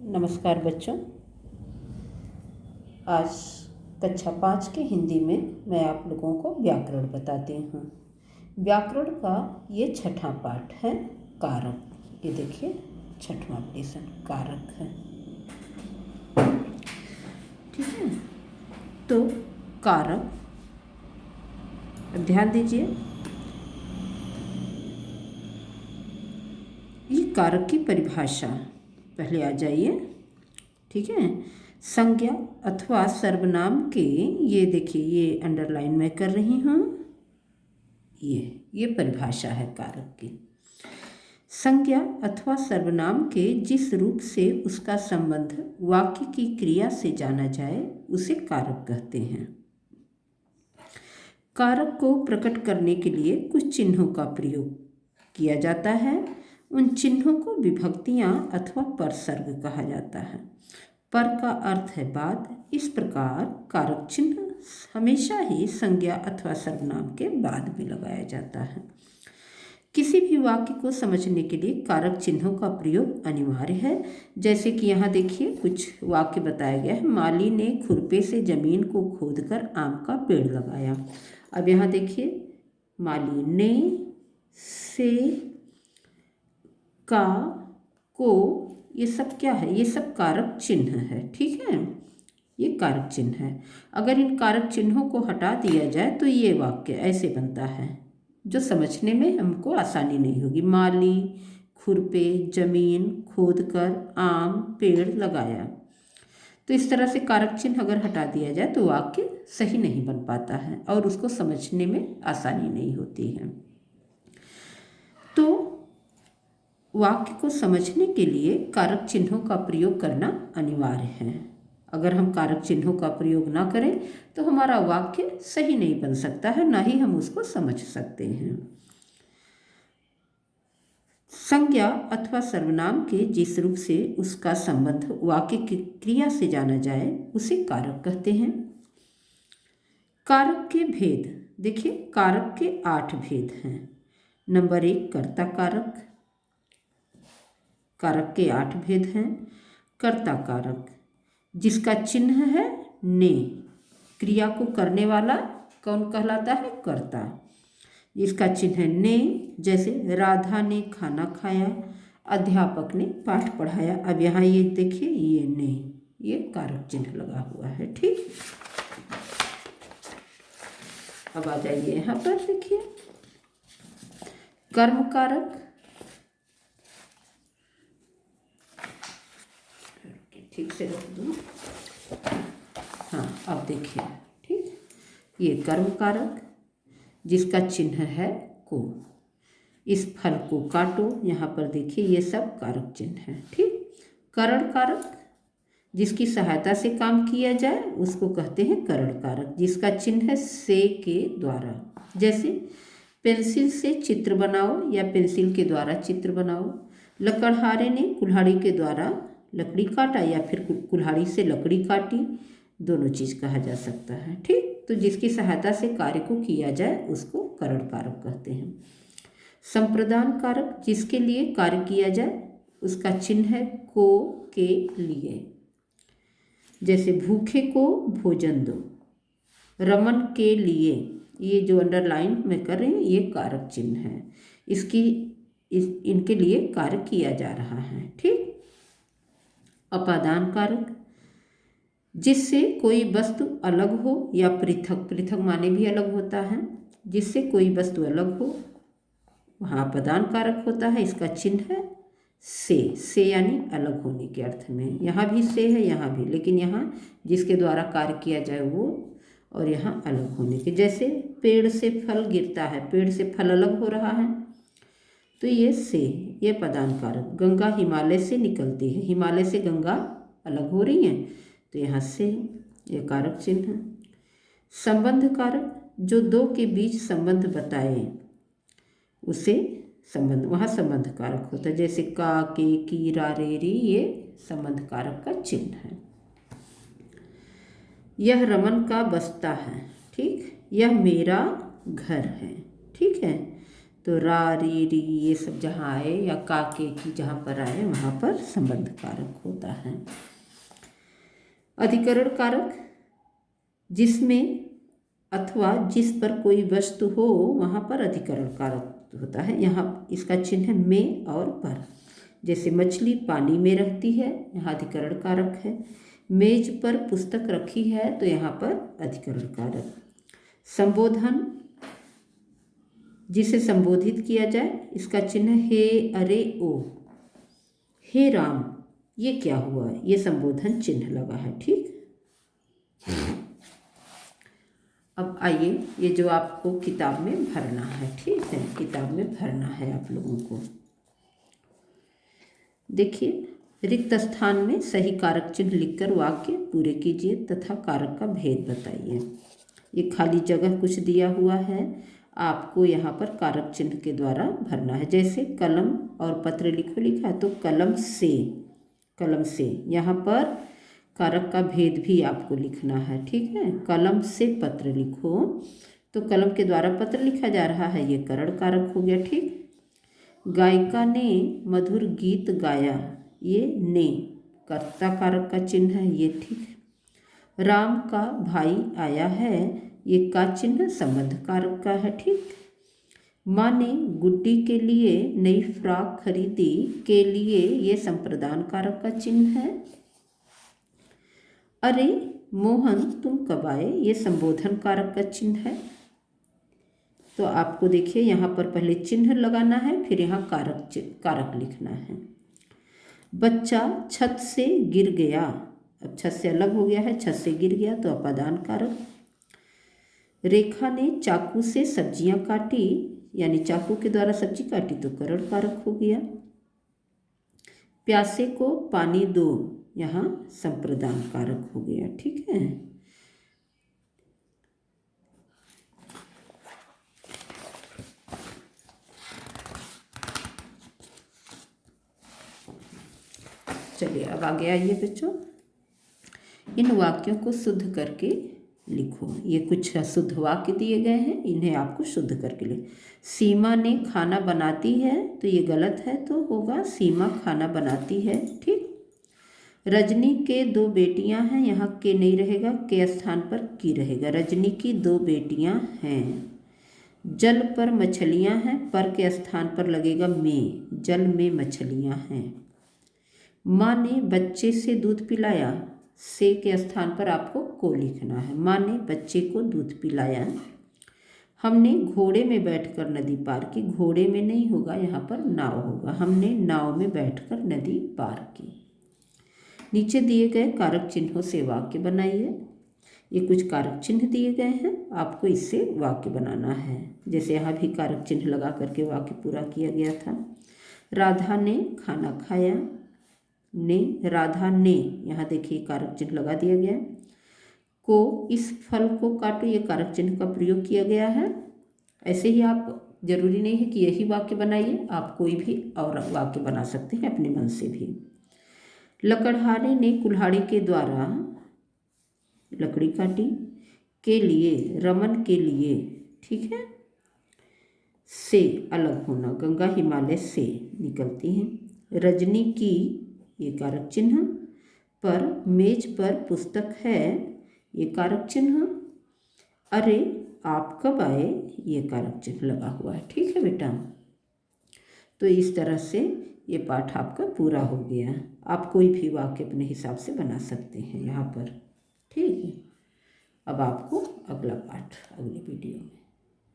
नमस्कार बच्चों। आज कक्षा 5 के हिंदी में मैं आप लोगों को व्याकरण बताती हूँ। व्याकरण का ये छठा पाठ है, कारक। ये देखिए, छठवां लेसन कारक है, ठीक है। तो कारक, ध्यान दीजिए, ये कारक की परिभाषा पहले आ जाइए, ठीक है। संज्ञा अथवा सर्वनाम के, ये देखिए, ये अंडरलाइन मैं कर रही हूँ, ये परिभाषा है कारक की। संज्ञा अथवा सर्वनाम के जिस रूप से उसका संबंध वाक्य की क्रिया से जाना जाए उसे कारक कहते हैं। कारक को प्रकट करने के लिए कुछ चिन्हों का प्रयोग किया जाता है। उन चिन्हों को विभक्तियां अथवा परसर्ग कहा जाता है। पर का अर्थ है बाद। इस प्रकार कारक चिन्ह हमेशा ही संज्ञा अथवा सर्वनाम के बाद में लगाया जाता है। किसी भी वाक्य को समझने के लिए कारक चिन्हों का प्रयोग अनिवार्य है। जैसे कि यहाँ देखिए, कुछ वाक्य बताया गया है। माली ने खुरपे से जमीन को खोदकर आम का पेड़ लगाया। अब यहाँ देखिए, माली ने, से, का, को, ये सब क्या है? ये सब कारक चिन्ह है, ठीक है। ये कारक चिन्ह है। अगर इन कारक चिन्हों को हटा दिया जाए तो ये वाक्य ऐसे बनता है, जो समझने में हमको आसानी नहीं होगी। माली खुरपे जमीन खोदकर आम पेड़ लगाया। तो इस तरह से कारक चिन्ह अगर हटा दिया जाए तो वाक्य सही नहीं बन पाता है और उसको समझने में आसानी नहीं होती है। तो वाक्य को समझने के लिए कारक चिन्हों का प्रयोग करना अनिवार्य है। अगर हम कारक चिन्हों का प्रयोग ना करें तो हमारा वाक्य सही नहीं बन सकता है, ना ही हम उसको समझ सकते हैं। संज्ञा अथवा सर्वनाम के जिस रूप से उसका संबंध वाक्य की क्रिया से जाना जाए उसे कारक कहते हैं। कारक के भेद देखिए, कारक के 8 भेद हैं। नंबर 1, कर्ता कारक। कारक के 8 भेद हैं। कर्ता कारक, जिसका चिन्ह है ने, क्रिया को करने वाला कौन कहलाता है? कर्ता। इसका चिन्ह है ने, जैसे राधा ने खाना खाया, अध्यापक ने पाठ पढ़ाया। अब यहाँ ये देखिए, ये ने, ये कारक चिन्ह लगा हुआ है, ठीक। अब आ जाइए यहाँ पर, देखिए, कर्म कारक। ठीक से रख दूँ, हाँ, अब देखिए, ठीक, ये कर्म कारक, जिसका चिन्ह है को। इस फल को काटो, यहाँ पर देखिए, ये सब कारक चिन्ह है, ठीक। करण कारक, जिसकी सहायता से काम किया जाए उसको कहते हैं करण कारक, जिसका चिन्ह है से के द्वारा। जैसे पेंसिल से चित्र बनाओ या पेंसिल के द्वारा चित्र बनाओ। लकड़हारे ने कुल्हाड़ी के द्वारा लकड़ी काटा या फिर कुल्हाड़ी से लकड़ी काटी, दोनों चीज़ कहा जा सकता है, ठीक। तो जिसकी सहायता से कार्य को किया जाए उसको करण कारक कहते हैं। संप्रदान कारक, जिसके लिए कार्य किया जाए उसका चिन्ह है को, के लिए। जैसे भूखे को भोजन दो, रमन के लिए, ये जो अंडरलाइन मैं कर रही हूँ ये कारक चिन्ह है। इनके लिए कार्य किया जा रहा है, ठीक। अपादान कारक, जिससे कोई वस्तु अलग हो या पृथक, पृथक माने भी अलग होता है, जिससे कोई वस्तु अलग हो वहाँ अपादान कारक होता है। इसका चिन्ह है से यानी अलग होने के अर्थ में। यहाँ भी से है, यहाँ भी, लेकिन यहाँ जिसके द्वारा कार्य किया जाए वो, और यहाँ अलग होने के। जैसे पेड़ से फल गिरता है, पेड़ से फल अलग हो रहा है, तो ये से, ये पदान कारक। गंगा हिमालय से निकलती है, हिमालय से गंगा अलग हो रही है, तो यहाँ से, ये कारक चिन्ह है। संबंध कारक, जो दो के बीच संबंध बताए उसे संबंध, वहाँ संबंध कारक होता है। जैसे का, के, की, रा, रे, री, ये संबंध कारक का चिन्ह है। यह रमन का बस्ता है, ठीक। यह मेरा घर है, ठीक है। तो रा री री ये सब जहाँ आए या का के की जहाँ पर आए वहाँ पर संबंध कारक होता है। अधिकरण कारक जिसमें अथवा जिस पर कोई वस्तु हो वहाँ पर अधिकरण कारक होता है। यहाँ इसका चिन्ह है में और पर। जैसे मछली पानी में रहती है, यहाँ अधिकरण कारक है। मेज पर पुस्तक रखी है तो यहाँ पर अधिकरण कारक। संबोधन जिसे संबोधित किया जाए, इसका चिन्ह हे अरे ओ। हे राम, ये क्या हुआ, ये संबोधन चिन्ह लगा है। ठीक, अब आइए ये जो आपको किताब में भरना है, ठीक है, किताब में भरना है आप लोगों को। देखिए, रिक्त स्थान में सही कारक चिन्ह लिखकर वाक्य पूरे कीजिए तथा कारक का भेद बताइए। ये खाली जगह कुछ दिया हुआ है, आपको यहाँ पर कारक चिन्ह के द्वारा भरना है। जैसे कलम और पत्र लिखो लिखा है तो कलम से यहाँ पर कारक का भेद भी आपको लिखना है। ठीक है, कलम से पत्र लिखो तो कलम के द्वारा पत्र लिखा जा रहा है, ये करण कारक हो गया। ठीक, गायिका ने मधुर गीत गाया, ये ने कर्ता कारक का चिन्ह है ये। ठीक, राम का भाई आया है, ये का चिन्ह संबंध कारक का है। ठीक, माँ ने गुड्डी के लिए नई फ्रॉक खरीदी, के लिए ये संप्रदान कारक का चिन्ह है। अरे मोहन तुम कब आए, ये संबोधन कारक का चिन्ह है। तो आपको देखिए यहाँ पर पहले चिन्ह लगाना है, फिर यहाँ कारक लिखना है। बच्चा छत से गिर गया, अब छत से अलग हो गया है, छत से गिर गया तो अपादान कारक। रेखा ने चाकू से सब्जियां काटी, यानी चाकू के द्वारा सब्जी काटी तो करण कारक हो गया। प्यासे को पानी दो, यहाँ संप्रदान कारक हो गया। ठीक है, चलिए अब आगे आइए बच्चों, इन वाक्यों को शुद्ध करके लिखो। ये कुछ शुद्ध वाक्य दिए गए हैं, इन्हें आपको शुद्ध करके लिखो। सीमा ने खाना बनाती है तो ये गलत है, तो होगा सीमा खाना बनाती है। ठीक, रजनी के दो बेटियां हैं, यहाँ के नहीं रहेगा, के स्थान पर की रहेगा। रजनी की दो बेटियां हैं। जल पर मछलियां हैं, पर के स्थान पर लगेगा में, जल में मछलियां हैं। माँ ने बच्चे से दूध पिलाया, से के स्थान पर आपको को लिखना है। माँ ने बच्चे को दूध पिलाया। हमने घोड़े में बैठकर नदी पार की, घोड़े में नहीं होगा, यहाँ पर नाव होगा। हमने नाव में बैठकर नदी पार की। नीचे दिए गए कारक चिन्हों से वाक्य बनाइए। ये कुछ कारक चिन्ह दिए गए हैं, आपको इससे वाक्य बनाना है। जैसे यहाँ भी कारक चिन्ह लगा करके वाक्य पूरा किया गया था। राधा ने खाना खाया, ने, राधा ने, यहाँ देखिए कारक चिन्ह लगा दिया गया। को, इस फल को काटो, ये कारक चिन्ह का प्रयोग किया गया है। ऐसे ही आप, जरूरी नहीं है कि यही वाक्य बनाइए, आप कोई भी और वाक्य बना सकते हैं अपने मन से भी। लकड़हारे ने कुल्हाड़ी के द्वारा लकड़ी काटी, के लिए, रमन के लिए। ठीक है, से अलग होना, गंगा हिमालय से निकलती हैं। रजनी की, ये कारक चिन्ह, पर मेज पर पुस्तक है, ये कारक चिन्ह। अरे आप कब आए, ये कारक चिन्ह लगा हुआ है। ठीक है बेटा, तो इस तरह से ये पाठ आपका पूरा हो गया। आप कोई भी वाक्य अपने हिसाब से बना सकते हैं यहाँ पर। ठीक है, अब आपको अगला पाठ अगले वीडियो में।